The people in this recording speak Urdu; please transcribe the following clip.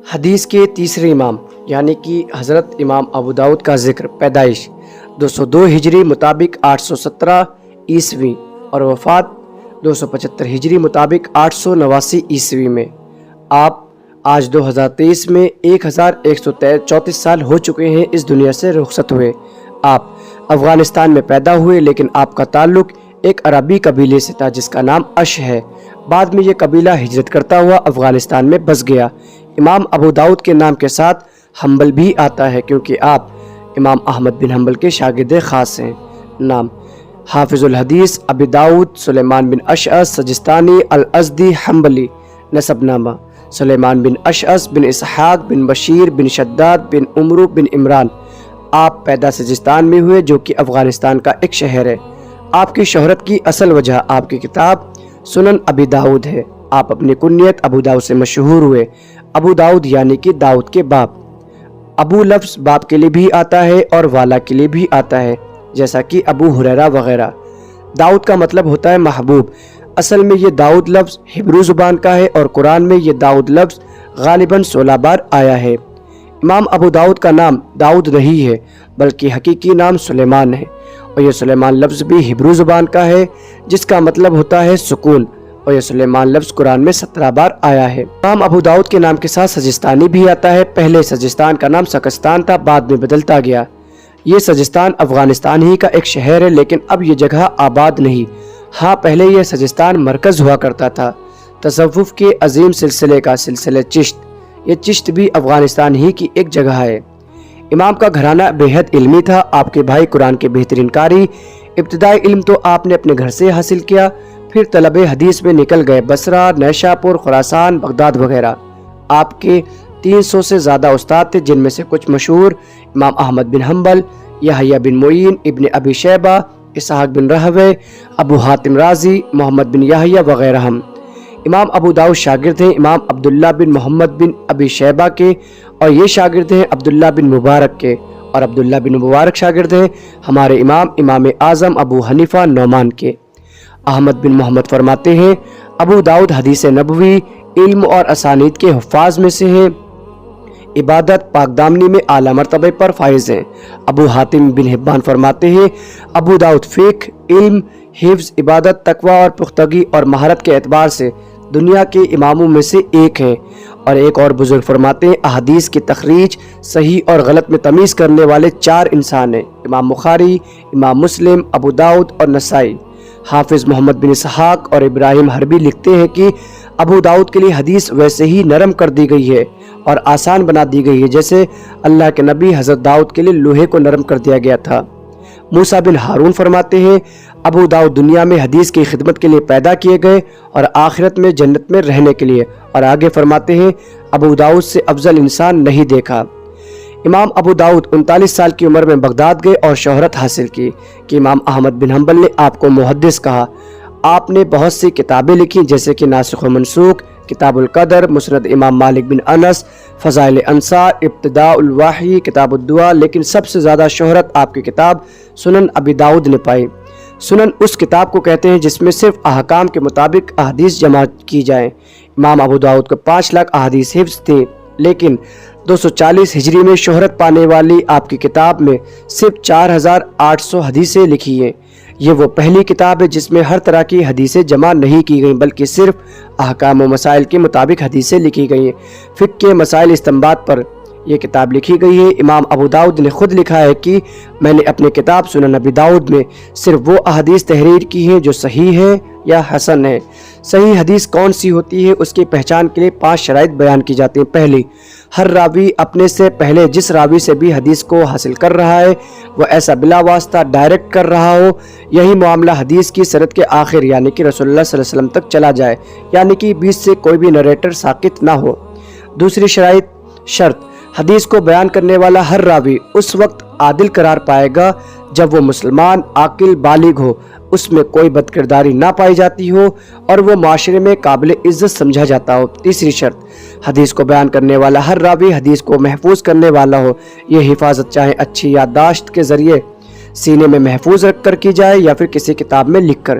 حدیث کے تیسرے امام یعنی کہ حضرت امام ابو داؤد کا ذکر پیدائش 202 ہجری مطابق 817 عیسوی اور وفات 275 ہجری مطابق 889 عیسوی میں۔ آپ آج 2023 میں 1134 سال ہو چکے ہیں اس دنیا سے رخصت ہوئے۔ آپ افغانستان میں پیدا ہوئے لیکن آپ کا تعلق ایک عربی قبیلے سے تھا جس کا نام اش ہے۔ بعد میں یہ قبیلہ ہجرت کرتا ہوا افغانستان میں بس گیا۔ امام ابو داؤد کے نام کے ساتھ حنبل بھی آتا ہے کیونکہ آپ امام احمد بن حنبل کے شاگرد خاص ہیں۔ نام: حافظ الحدیث ابی داؤد سلیمان بن اشعث سجستانی الازدی حنبلی۔ نسب نامہ: سلیمان بن اشعث بن اسحاق بن بشیر بن شداد بن عمرو بن عمران۔ آپ پیدا سجستان میں ہوئے جو کہ افغانستان کا ایک شہر ہے۔ آپ کی شہرت کی اصل وجہ آپ کی کتاب سنن ابی داؤد ہے۔ آپ اپنی کنیت ابو داؤد سے مشہور ہوئے۔ ابو داؤد یعنی کہ داؤد کے باپ۔ ابو لفظ باپ کے لیے بھی آتا ہے اور والا کے لیے بھی آتا ہے جیسا کہ ابو ہریرہ وغیرہ۔ داؤد کا مطلب ہوتا ہے محبوب۔ اصل میں یہ داؤد لفظ ہبرو زبان کا ہے اور قرآن میں یہ داؤد لفظ غالباً 16 بار آیا ہے۔ امام ابو داؤد کا نام داؤد نہیں ہے بلکہ حقیقی نام سلیمان ہے، اور یہ سلیمان لفظ بھی ہبرو زبان کا ہے جس کا مطلب ہوتا ہے سکون، اور یہ سلیمان لفظ قرآن میں 17 بار آیا ہے۔ امام ابو داؤد کے نام کے ساتھ سجستانی بھی آتا ہے۔ پہلے سجستان کا نام سکستان تھا، بعد میں بدلتا گیا۔ یہ سجستان افغانستان ہی کا ایک شہر ہے لیکن اب یہ جگہ آباد نہیں۔ ہاں، پہلے یہ سجستان مرکز ہوا کرتا تھا تصوف کے عظیم سلسلے کا، سلسلہ چشت۔ یہ چشت بھی افغانستان ہی کی ایک جگہ ہے۔ امام کا گھرانہ بے حد علمی تھا۔ آپ کے بھائی قرآن کے بہترین قاری۔ ابتدائی علم تو آپ نے اپنے گھر سے حاصل کیا، پھر طلب حدیث میں نکل گئے بصرہ، نیشاپور، خراسان، بغداد وغیرہ۔ آپ کے 300 سے زیادہ استاد تھے جن میں سے کچھ مشہور امام احمد بن حنبل، یحییٰ بن معین، ابن ابی شیبہ، اسحاق بن راہویہ، ابو حاتم رازی، محمد بن یحییٰ وغیرہ ہم۔ امام ابو داؤد شاگرد ہیں امام عبداللہ بن محمد بن ابی شیبہ کے، اور یہ شاگرد ہیں عبداللہ بن مبارک کے، اور عبداللہ بن مبارک شاگرد ہیں ہمارے امام اعظم ابو حنیفہ نعمان کے۔ احمد بن محمد فرماتے ہیں ابو داؤد حدیث نبوی، علم اور اسانید کے حفاظ میں سے ہیں۔ عبادت، پاک دامنی میں اعلیٰ مرتبے پر فائز ہیں۔ ابو حاتم بن حبان فرماتے ہیں ابو داؤد فقہ، علم، حفظ، عبادت، تقوی اور پختگی اور مہارت کے اعتبار سے دنیا کے اماموں میں سے ایک ہیں۔ اور ایک اور بزرگ فرماتے ہیں احادیث کی تخریج، صحیح اور غلط میں تمیز کرنے والے 4 انسان ہیں: امام بخاری، امام مسلم، ابو داؤد اور نسائی۔ حافظ محمد بن اسحاق اور ابراہیم حربی لکھتے ہیں کہ ابو داؤد کے لیے حدیث ویسے ہی نرم کر دی گئی ہے اور آسان بنا دی گئی ہے جیسے اللہ کے نبی حضرت داؤد کے لیے لوہے کو نرم کر دیا گیا تھا۔ موسیٰ بن ہارون فرماتے ہیں ابو داؤد دنیا میں حدیث کی خدمت کے لیے پیدا کیے گئے اور آخرت میں جنت میں رہنے کے لیے، اور آگے فرماتے ہیں ابو داؤد سے افضل انسان نہیں دیکھا۔ امام ابو داؤد 39 سال کی عمر میں بغداد گئے اور شہرت حاصل کی کہ امام احمد بن حنبل نے آپ کو محدث کہا۔ آپ نے بہت سی کتابیں لکھی جیسے کہ ناسخ و منسوخ، کتاب القدر، مسند امام مالک بن انس، فضائل انصار، ابتداء الوحی، کتاب الدعا، لیکن سب سے زیادہ شہرت آپ کی کتاب سنن ابی داؤد نے پائی۔ سنن اس کتاب کو کہتے ہیں جس میں صرف احکام کے مطابق احادیث جمع کی جائیں۔ امام ابو داؤد کو 5 لاکھ احادیث حفظ تھیں، لیکن 240 ہجری میں شہرت پانے والی آپ کی کتاب میں صرف 4800 حدیثیں لکھی ہیں۔ یہ وہ پہلی کتاب ہے جس میں ہر طرح کی حدیثیں جمع نہیں کی گئیں بلکہ صرف احکام و مسائل کے مطابق حدیثیں لکھی گئی ہیں۔ فقہ کے مسائل استنباط پر یہ کتاب لکھی گئی ہے۔ امام ابو داؤد نے خود لکھا ہے کہ میں نے اپنی کتاب سنن ابی داؤد میں صرف وہ احادیث تحریر کی ہیں جو صحیح ہے یا حسن ہے۔ صحیح حدیث کون سی ہوتی ہے اس کی پہچان کے لیے 5 شرائط بیان کی جاتی ہیں۔ پہلی، ہر راوی اپنے سے پہلے جس راوی سے بھی حدیث کو حاصل کر رہا ہے وہ ایسا بلا واسطہ ڈائریکٹ کر رہا ہو، یہی معاملہ حدیث کی سند کے آخر یعنی کہ رسول اللہ صلی اللہ علیہ وسلم تک چلا جائے، یعنی کہ بیچ سے کوئی بھی نریٹر ساقط نہ ہو۔ دوسری شرط، حدیث کو بیان کرنے والا ہر راوی اس وقت عادل قرار پائے گا جب وہ مسلمان، عاقل، بالغ ہو، اس میں کوئی بد کرداری نہ پائی جاتی ہو اور وہ معاشرے میں قابل عزت سمجھا جاتا ہو۔ تیسری شرط، حدیث کو بیان کرنے والا ہر راوی حدیث کو محفوظ کرنے والا ہو۔ یہ حفاظت چاہے اچھی یادداشت کے ذریعے سینے میں محفوظ رکھ کر کی جائے یا پھر کسی کتاب میں لکھ کر۔